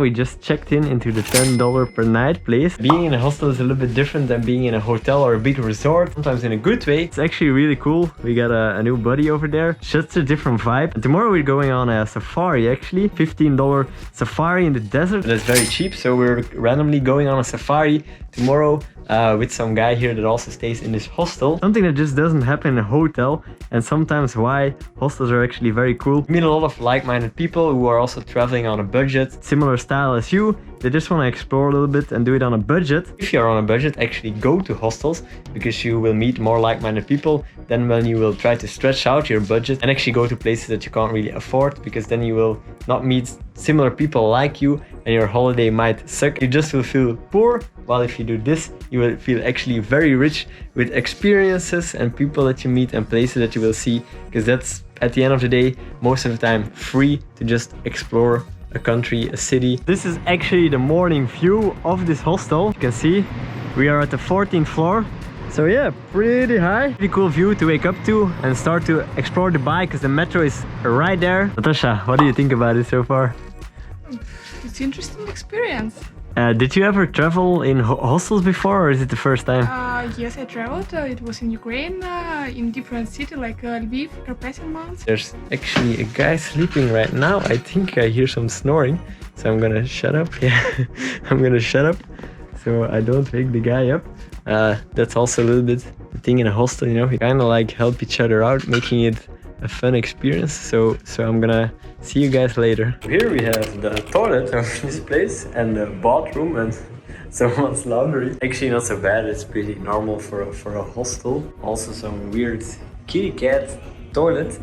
We just checked into the $10 per night place. Being in a hostel is a little bit different than being in a hotel or a big resort, sometimes in a good way. It's actually really cool. We got a new buddy over there. It's just a different vibe. And tomorrow we're going on a safari actually. $15 safari in the desert. That's very cheap, so we're randomly going on a safari tomorrow with some guy here that also stays in this hostel. Something that just doesn't happen in a hotel, and sometimes why hostels are actually very cool. Meet a lot of like-minded people who are also traveling on a budget, similar style as you. They just want to explore a little bit and do it on a budget. If you're on a budget, actually go to hostels because you will meet more like-minded people than when you will try to stretch out your budget and actually go to places that you can't really afford, because then you will not meet similar people like you and your holiday might suck. You just will feel poor, while if you do this, you will feel actually very rich with experiences and people that you meet and places that you will see, because that's at the end of the day most of the time free to just explore a country, a city. This is actually the morning view of this hostel. You can see we are at the 14th floor. So yeah, pretty high. Pretty cool view to wake up to and start to explore Dubai, because the metro is right there. Natasha, what do you think about it so far? It's an interesting experience. Did you ever travel in hostels before, or is it the first time? Yes, I traveled. It was in Ukraine, in different cities like Lviv, Carpathian Mountains. There's actually a guy sleeping right now. I think I hear some snoring, so I'm gonna shut up. Yeah, I'm gonna shut up so I don't wake the guy up. That's also a little bit the thing in a hostel, you know, you kind of like help each other out, making it a fun experience. So I'm gonna see you guys later. Here we have the toilet of this place and the bathroom and someone's laundry. Actually not so bad, it's pretty normal for a hostel. Also some weird kitty cat toilet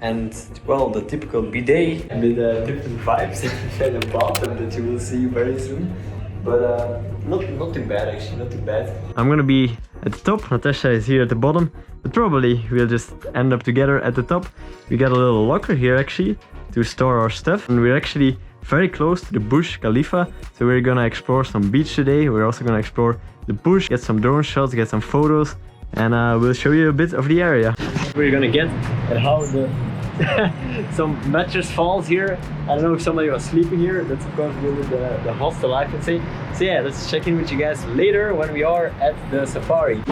and, well, the typical bidet with different vibes and a bathtub that you will see very soon. But not too bad actually, not too bad. I'm gonna be at the top, Natasha is here at the bottom, but probably we'll just end up together at the top. We got a little locker here actually to store our stuff, and we're actually very close to the Burj Khalifa, so we're gonna explore some beach today. We're also gonna explore the Burj, get some drone shots, get some photos, and we'll show you a bit of the area. We're gonna get at how the some mattress falls here. I don't know if somebody was sleeping here. That's of course really the hostel, I can say. So yeah, let's check in with you guys later when we are at the safari.